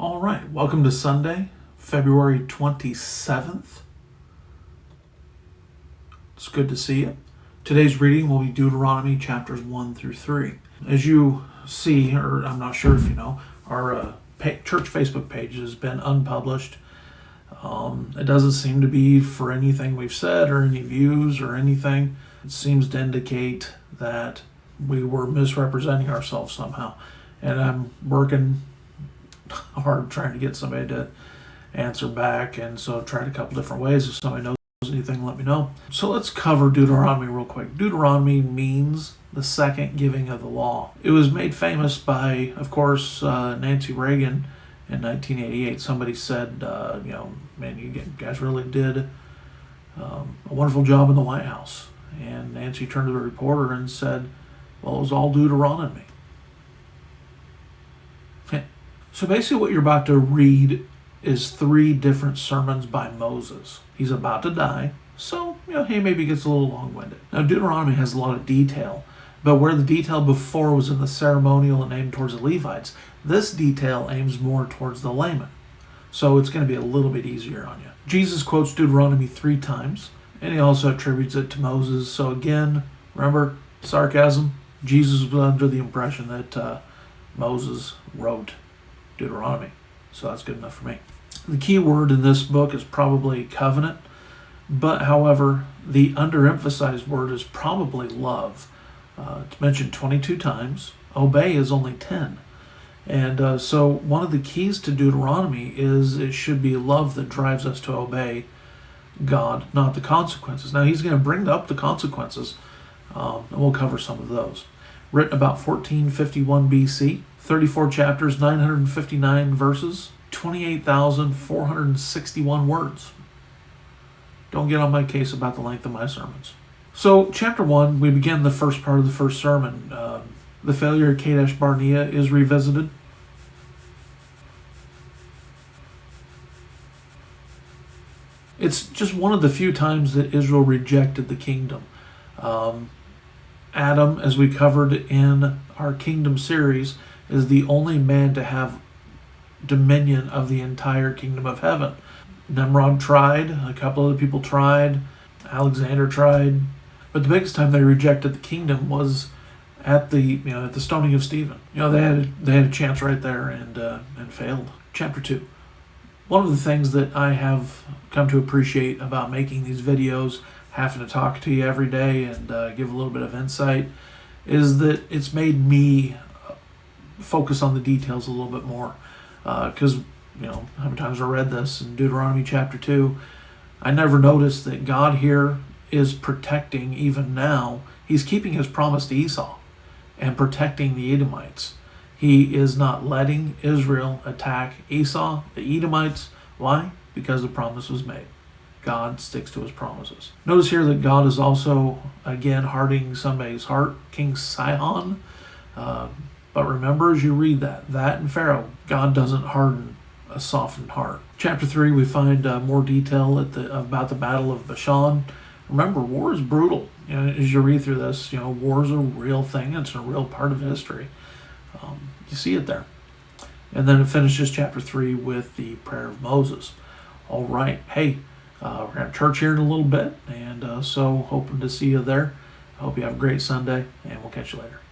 All right, welcome to Sunday, February 27th. It's good to see you. Today's reading will be Deuteronomy chapters 1 through 3. As you see, or I'm not sure if you know, our church Facebook page has been unpublished. It doesn't seem to be for anything we've said or any views or anything. It seems to indicate that we were misrepresenting ourselves somehow. And I'm working hard trying to get somebody to answer back, and so I've tried a couple different ways. If somebody knows anything, let me know. So let's cover Deuteronomy real quick. Deuteronomy means the second giving of the law. It was made famous by, of course, Nancy Reagan in 1988. Somebody said, man, you guys really did a wonderful job in the White House. And Nancy turned to the reporter and said, well, it was all Deuteronomy. So basically what you're about to read is 3 different sermons by Moses. He's about to die, so he maybe gets a little long-winded. Now Deuteronomy has a lot of detail, but where the detail before was in the ceremonial and aimed towards the Levites, this detail aims more towards the layman. So it's going to be a little bit easier on you. Jesus quotes Deuteronomy 3 times, and he also attributes it to Moses. So again, remember, sarcasm, Jesus was under the impression that Moses wrote Deuteronomy. So that's good enough for me. The key word in this book is probably covenant, but however, the underemphasized word is probably love. It's mentioned 22 times. Obey is only 10. And so one of the keys to Deuteronomy is it should be love that drives us to obey God, not the consequences. Now he's going to bring up the consequences, and we'll cover some of those. Written about 1451 BC, 34 chapters, 959 verses, 28,461 words. Don't get on my case about the length of my sermons. So, chapter 1, we begin the first part of the first sermon. The failure of Kadesh Barnea is revisited. It's just one of the few times that Israel rejected the kingdom. Adam, as we covered in our kingdom series, is the only man to have dominion of the entire kingdom of heaven. Nimrod tried, a couple other people tried, Alexander tried, but the biggest time they rejected the kingdom was at the stoning of Stephen. They had a chance right there and failed. Chapter 2. One of the things that I have come to appreciate about making these videos, having to talk to you every day and give a little bit of insight, is that it's made me focus on the details a little bit more. Because, how many times I read this in Deuteronomy chapter 2, I never noticed that God here is protecting, even now, he's keeping his promise to Esau and protecting the Edomites. He is not letting Israel attack Esau, the Edomites. Why? Because the promise was made. God sticks to his promises. Notice here that God is also, again, hardening somebody's heart. King Sihon. But remember as you read that and Pharaoh, God doesn't harden a softened heart. Chapter 3, we find more detail about the Battle of Bashan. Remember, war is brutal. As you read through this, war is a real thing. It's a real part of history. You see it there. And then it finishes chapter 3 with the prayer of Moses. All right. Hey, we're going to church here in a little bit, and so hoping to see you there. I hope you have a great Sunday, and we'll catch you later.